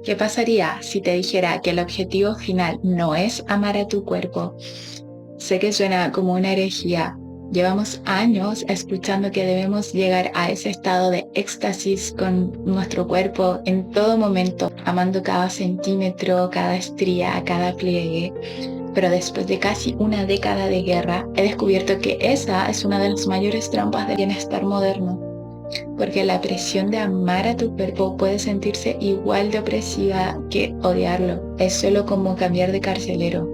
¿Qué pasaría si te dijera que el objetivo final no es amar a tu cuerpo? Sé que suena como una herejía. Llevamos años escuchando que debemos llegar a ese estado de éxtasis con nuestro cuerpo en todo momento, amando cada centímetro, cada estría, cada pliegue. Pero después de casi una década de guerra, he descubierto que esa es una de las mayores trampas del bienestar moderno, porque la presión de amar a tu cuerpo puede sentirse igual de opresiva que odiarlo. Es solo como cambiar de carcelero.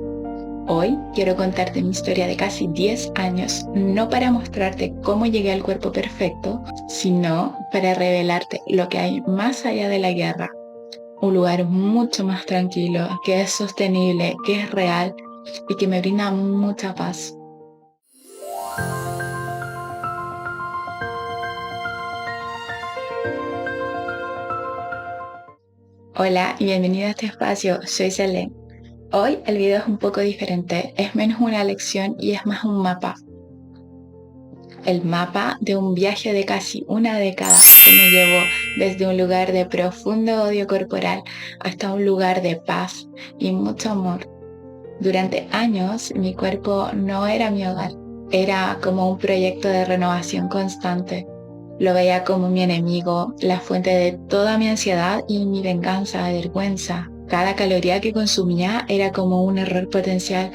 Hoy quiero contarte mi historia de casi 10 años, no para mostrarte cómo llegué al cuerpo perfecto, sino para revelarte lo que hay más allá de la guerra. Un lugar mucho más tranquilo, que es sostenible, que es real y que me brinda mucha paz. Hola y bienvenida a este espacio, soy Selene. Hoy el video es un poco diferente, es menos una lección y es más un mapa. El mapa de un viaje de casi una década que me llevó desde un lugar de profundo odio corporal hasta un lugar de paz y mucho amor. Durante años mi cuerpo no era mi hogar, era como un proyecto de renovación constante. Lo veía como mi enemigo, la fuente de toda mi ansiedad y mi venganza, vergüenza. Cada caloría que consumía era como un error potencial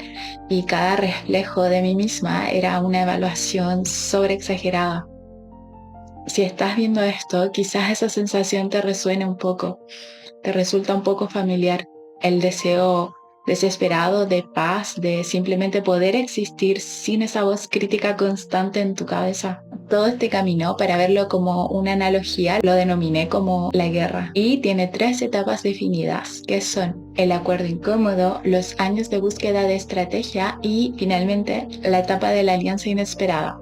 y cada reflejo de mí misma era una evaluación sobreexagerada. Si estás viendo esto, quizás esa sensación te resuene un poco, te resulta un poco familiar. El deseo desesperado de paz, de simplemente poder existir sin esa voz crítica constante en tu cabeza. Todo este camino, para verlo como una analogía, lo denominé como la guerra. Y tiene 3 etapas definidas, que son el acuerdo incómodo, los años de búsqueda de estrategia y, finalmente, la etapa de la alianza inesperada.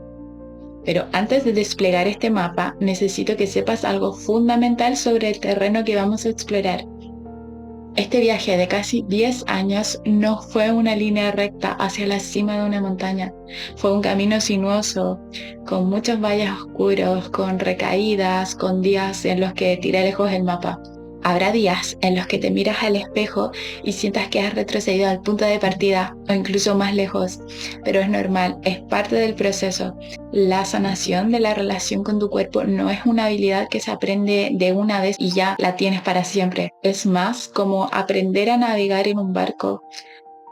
Pero antes de desplegar este mapa, necesito que sepas algo fundamental sobre el terreno que vamos a explorar. Este viaje de casi 10 años no fue una línea recta hacia la cima de una montaña. Fue un camino sinuoso, con muchos valles oscuros, con recaídas, con días en los que tiré lejos el mapa. Habrá días en los que te miras al espejo y sientas que has retrocedido al punto de partida o incluso más lejos, pero es normal, es parte del proceso. La sanación de la relación con tu cuerpo no es una habilidad que se aprende de una vez y ya la tienes para siempre. Es más como aprender a navegar en un barco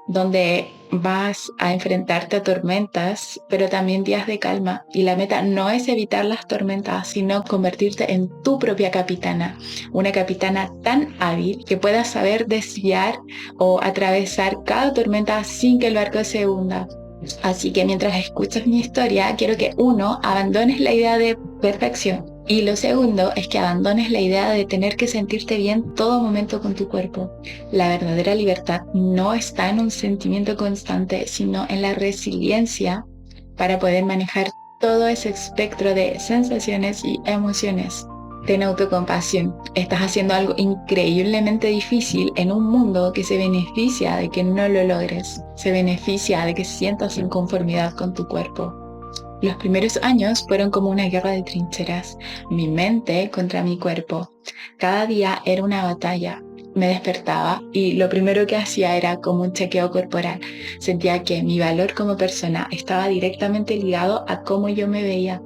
donde vas a enfrentarte a tormentas, pero también días de calma. Y la meta no es evitar las tormentas, sino convertirte en tu propia capitana. Una capitana tan hábil que puedas saber desviar o atravesar cada tormenta sin que el barco se hunda. Así que mientras escuchas mi historia, quiero que uno, abandones la idea de perfección. Y lo segundo es que abandones la idea de tener que sentirte bien todo momento con tu cuerpo. La verdadera libertad no está en un sentimiento constante, sino en la resiliencia para poder manejar todo ese espectro de sensaciones y emociones. Ten autocompasión. Estás haciendo algo increíblemente difícil en un mundo que se beneficia de que no lo logres. Se beneficia de que sientas inconformidad con tu cuerpo. Los primeros años fueron como una guerra de trincheras, mi mente contra mi cuerpo. Cada día era una batalla. Me despertaba y lo primero que hacía era como un chequeo corporal. Sentía que mi valor como persona estaba directamente ligado a cómo yo me veía.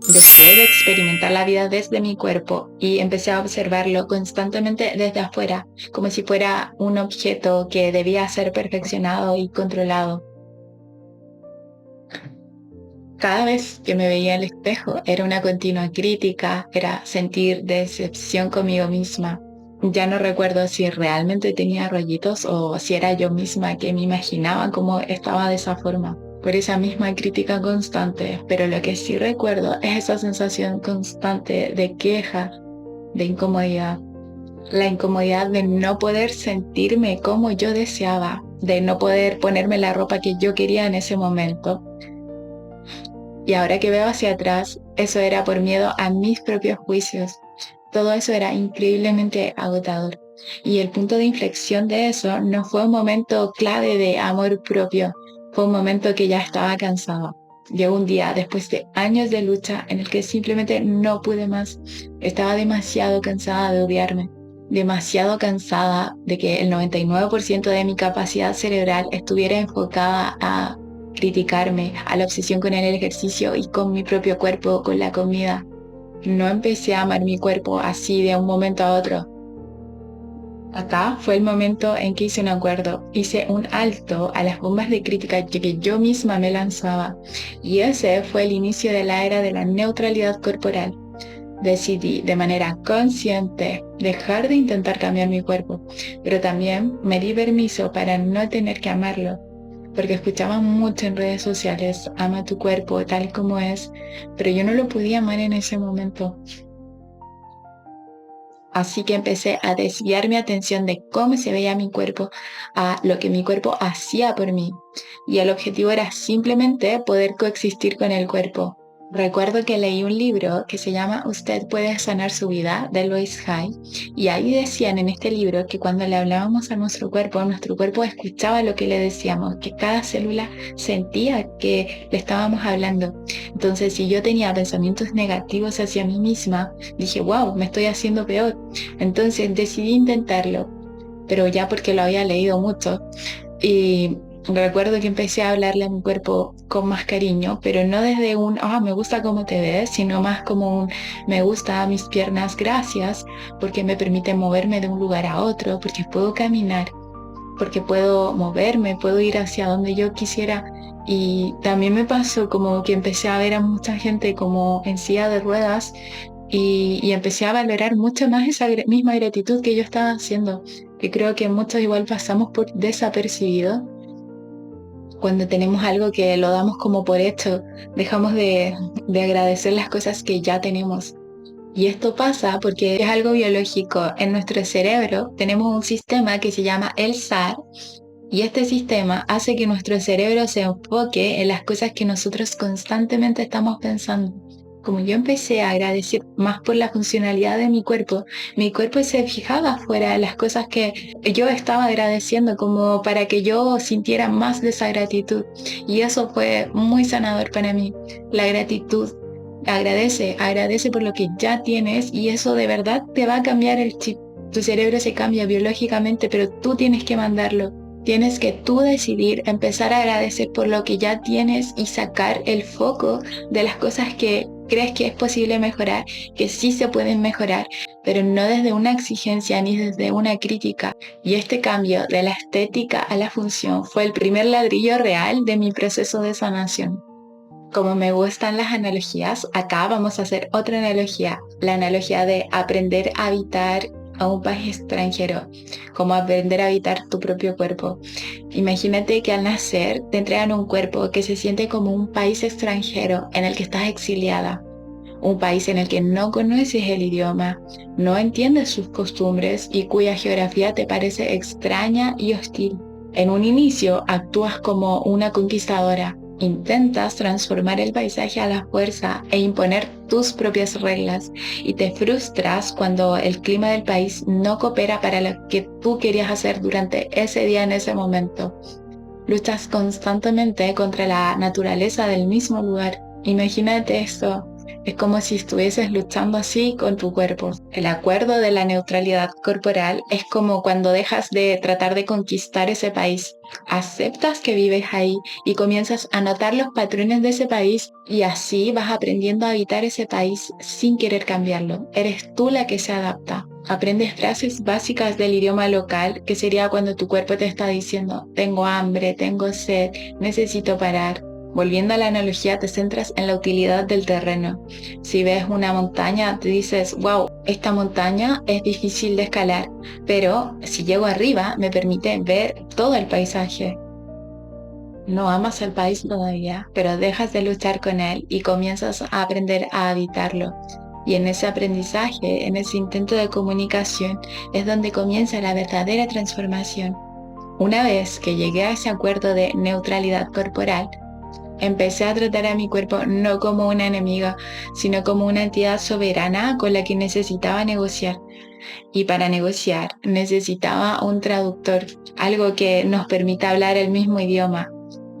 Dejé de experimentar la vida desde mi cuerpo y empecé a observarlo constantemente desde afuera, como si fuera un objeto que debía ser perfeccionado y controlado. Cada vez que me veía en el espejo era una continua crítica, era sentir decepción conmigo misma. Ya no recuerdo si realmente tenía rollitos o si era yo misma que me imaginaba cómo estaba de esa forma, por esa misma crítica constante. Pero lo que sí recuerdo es esa sensación constante de queja, de incomodidad. La incomodidad de no poder sentirme como yo deseaba, de no poder ponerme la ropa que yo quería en ese momento. Y ahora que veo hacia atrás, eso era por miedo a mis propios juicios. Todo eso era increíblemente agotador. Y el punto de inflexión de eso no fue un momento clave de amor propio, fue un momento que ya estaba cansada. Llegó un día después de años de lucha en el que simplemente no pude más. Estaba demasiado cansada de odiarme, demasiado cansada de que el 99% de mi capacidad cerebral estuviera enfocada a criticarme, a la obsesión con el ejercicio y con mi propio cuerpo, con la comida. No empecé a amar mi cuerpo así de un momento a otro. Acá fue el momento en que hice un acuerdo, hice un alto a las bombas de crítica que yo misma me lanzaba, y ese fue el inicio de la era de la neutralidad corporal. Decidí de manera consciente dejar de intentar cambiar mi cuerpo, pero también me di permiso para no tener que amarlo, porque escuchaba mucho en redes sociales, ama tu cuerpo tal como es, pero yo no lo podía amar en ese momento. Así que empecé a desviar mi atención de cómo se veía mi cuerpo a lo que mi cuerpo hacía por mí. Y el objetivo era simplemente poder coexistir con el cuerpo. Recuerdo que leí un libro que se llama Usted puede sanar su vida, de Louise Hay, y ahí decían en este libro que cuando le hablábamos a nuestro cuerpo escuchaba lo que le decíamos, que cada célula sentía que le estábamos hablando. Entonces, si yo tenía pensamientos negativos hacia mí misma, dije, wow, me estoy haciendo peor. Entonces decidí intentarlo, pero ya porque lo había leído mucho. Y recuerdo que empecé a hablarle a mi cuerpo con más cariño, pero no desde un, me gusta cómo te ves, sino más como un, me gusta mis piernas, gracias, porque me permite moverme de un lugar a otro, porque puedo caminar, porque puedo moverme, puedo ir hacia donde yo quisiera. Y también me pasó como que empecé a ver a mucha gente como en silla de ruedas y empecé a valorar mucho más esa misma gratitud que yo estaba haciendo, que creo que muchos igual pasamos por desapercibido cuando tenemos algo que lo damos como por hecho, dejamos de agradecer las cosas que ya tenemos. Y esto pasa porque es algo biológico. En nuestro cerebro tenemos un sistema que se llama el SAR, y este sistema hace que nuestro cerebro se enfoque en las cosas que nosotros constantemente estamos pensando. Como yo empecé a agradecer más por la funcionalidad de mi cuerpo se fijaba fuera de las cosas que yo estaba agradeciendo, como para que yo sintiera más de esa gratitud. Y eso fue muy sanador para mí. La gratitud. Agradece por lo que ya tienes y eso de verdad te va a cambiar el chip. Tu cerebro se cambia biológicamente, pero tú tienes que mandarlo. Tienes que tú decidir empezar a agradecer por lo que ya tienes y sacar el foco de las cosas que crees que es posible mejorar, que sí se pueden mejorar, pero no desde una exigencia ni desde una crítica. Y este cambio de la estética a la función fue el primer ladrillo real de mi proceso de sanación. Como me gustan las analogías, acá vamos a hacer otra analogía, la analogía de aprender a habitar a un país extranjero, como aprender a habitar tu propio cuerpo. Imagínate que al nacer te entregan un cuerpo que se siente como un país extranjero en el que estás exiliada, un país en el que no conoces el idioma, no entiendes sus costumbres y cuya geografía te parece extraña y hostil. En un inicio actúas como una conquistadora. Intentas transformar el paisaje a la fuerza e imponer tus propias reglas y te frustras cuando el clima del país no coopera para lo que tú querías hacer durante ese día en ese momento. Luchas constantemente contra la naturaleza del mismo lugar. Imagínate esto. Es como si estuvieses luchando así con tu cuerpo. El acuerdo de la neutralidad corporal es como cuando dejas de tratar de conquistar ese país. Aceptas que vives ahí y comienzas a notar los patrones de ese país y así vas aprendiendo a habitar ese país sin querer cambiarlo. Eres tú la que se adapta. Aprendes frases básicas del idioma local, que sería cuando tu cuerpo te está diciendo, tengo hambre, tengo sed, necesito parar. Volviendo a la analogía, te centras en la utilidad del terreno. Si ves una montaña, te dices, wow, esta montaña es difícil de escalar, pero si llego arriba me permite ver todo el paisaje. No amas el país todavía, pero dejas de luchar con él y comienzas a aprender a habitarlo. Y en ese aprendizaje, en ese intento de comunicación, es donde comienza la verdadera transformación. Una vez que llegué a ese acuerdo de neutralidad corporal, empecé a tratar a mi cuerpo no como una enemiga, sino como una entidad soberana con la que necesitaba negociar. Y para negociar necesitaba un traductor, algo que nos permita hablar el mismo idioma.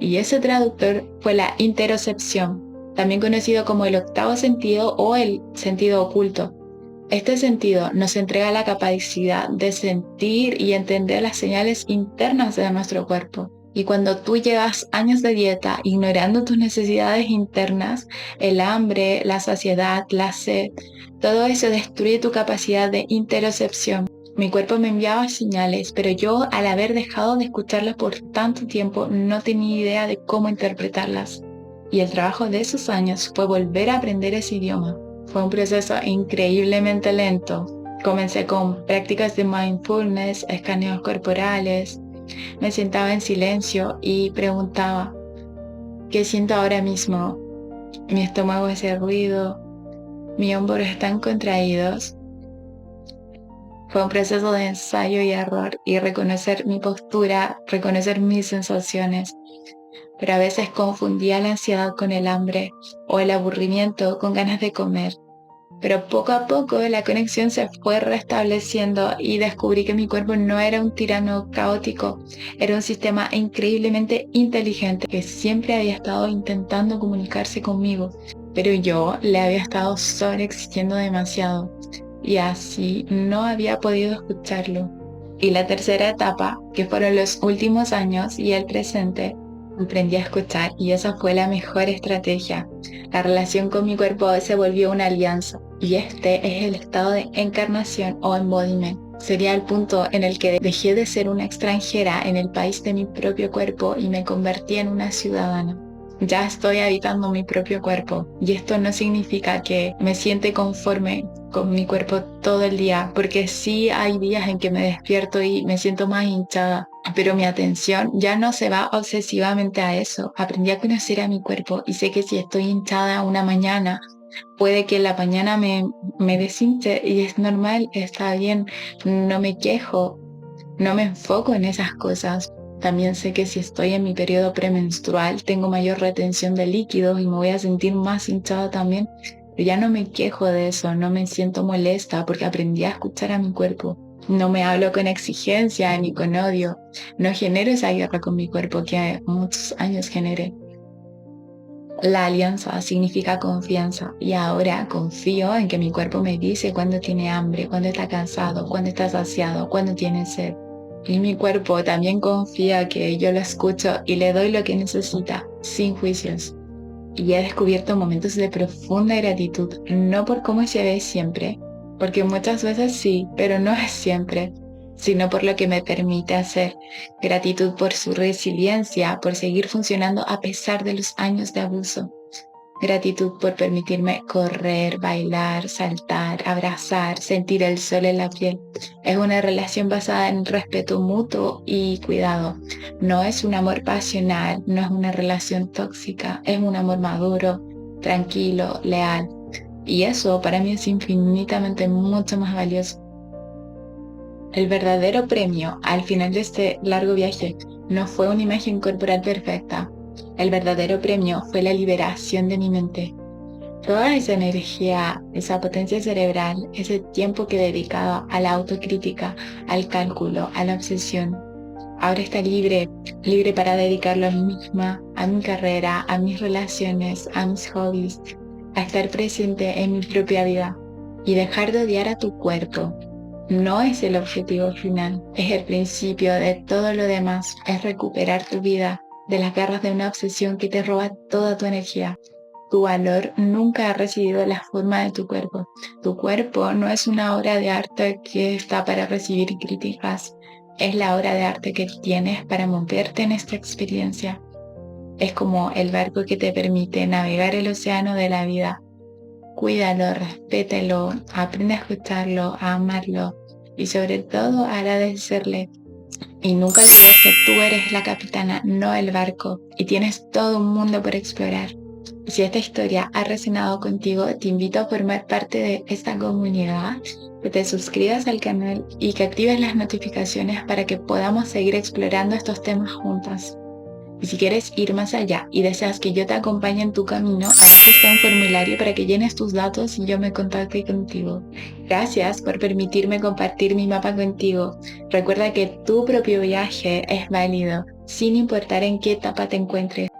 Y ese traductor fue la interocepción, también conocido como el octavo sentido o el sentido oculto. Este sentido nos entrega la capacidad de sentir y entender las señales internas de nuestro cuerpo. Y cuando tú llevas años de dieta ignorando tus necesidades internas, el hambre, la saciedad, la sed, todo eso destruye tu capacidad de interocepción. Mi cuerpo me enviaba señales, pero yo, al haber dejado de escucharlas por tanto tiempo, no tenía idea de cómo interpretarlas. Y el trabajo de esos años fue volver a aprender ese idioma. Fue un proceso increíblemente lento. Comencé con prácticas de mindfulness, escaneos corporales. Me sentaba en silencio y preguntaba, ¿qué siento ahora mismo? Mi estómago hace ruido, mis hombros están contraídos. Fue un proceso de ensayo y error y reconocer mi postura, reconocer mis sensaciones. Pero a veces confundía la ansiedad con el hambre o el aburrimiento con ganas de comer. Pero poco a poco la conexión se fue restableciendo y descubrí que mi cuerpo no era un tirano caótico, era un sistema increíblemente inteligente que siempre había estado intentando comunicarse conmigo, pero yo le había estado sobreexigiendo demasiado y así no había podido escucharlo. Y la tercera etapa, que fueron los últimos años y el presente, aprendí a escuchar y esa fue la mejor estrategia. La relación con mi cuerpo se volvió una alianza y este es el estado de encarnación o embodiment. Sería el punto en el que dejé de ser una extranjera en el país de mi propio cuerpo y me convertí en una ciudadana. Ya estoy habitando mi propio cuerpo y esto no significa que me siente conforme con mi cuerpo todo el día, porque sí hay días en que me despierto y me siento más hinchada, pero mi atención ya no se va obsesivamente a eso. Aprendí a conocer a mi cuerpo y sé que si estoy hinchada una mañana, puede que la mañana me deshinche y es normal, está bien, no me quejo, no me enfoco en esas cosas. También sé que si estoy en mi periodo premenstrual tengo mayor retención de líquidos y me voy a sentir más hinchada también. Pero ya no me quejo de eso, no me siento molesta porque aprendí a escuchar a mi cuerpo. No me hablo con exigencia ni con odio. No genero esa guerra con mi cuerpo que muchos años generé. La alianza significa confianza y ahora confío en que mi cuerpo me dice cuando tiene hambre, cuando está cansado, cuando está saciado, cuando tiene sed. Y mi cuerpo también confía que yo lo escucho y le doy lo que necesita, sin juicios. Y he descubierto momentos de profunda gratitud, no por cómo se ve siempre, porque muchas veces sí, pero no es siempre, sino por lo que me permite hacer. Gratitud por su resiliencia, por seguir funcionando a pesar de los años de abuso. Gratitud por permitirme correr, bailar, saltar, abrazar, sentir el sol en la piel. Es una relación basada en respeto mutuo y cuidado. No es un amor pasional, no es una relación tóxica, es un amor maduro, tranquilo, leal. Y eso para mí es infinitamente mucho más valioso. El verdadero premio al final de este largo viaje no fue una imagen corporal perfecta. El verdadero premio fue la liberación de mi mente. Toda esa energía, esa potencia cerebral, ese tiempo que dedicaba a la autocrítica, al cálculo, a la obsesión, ahora está libre, libre para dedicarlo a mí misma, a mi carrera, a mis relaciones, a mis hobbies, a estar presente en mi propia vida y dejar de odiar a tu cuerpo. No es el objetivo final, es el principio de todo lo demás, es recuperar tu vida de las garras de una obsesión que te roba toda tu energía. Tu valor nunca ha residido en la forma de tu cuerpo. Tu cuerpo no es una obra de arte que está para recibir críticas, es la obra de arte que tienes para moverte en esta experiencia. Es como el barco que te permite navegar el océano de la vida. Cuídalo, respétalo, aprende a escucharlo, a amarlo y sobre todo a agradecerle. Y nunca olvides que tú eres la capitana, no el barco, y tienes todo un mundo por explorar. Si esta historia ha resonado contigo, te invito a formar parte de esta comunidad, que te suscribas al canal y que actives las notificaciones para que podamos seguir explorando estos temas juntas. Y si quieres ir más allá y deseas que yo te acompañe en tu camino, abajo está un formulario para que llenes tus datos y yo me contacte contigo. Gracias por permitirme compartir mi mapa contigo. Recuerda que tu propio viaje es válido, sin importar en qué etapa te encuentres.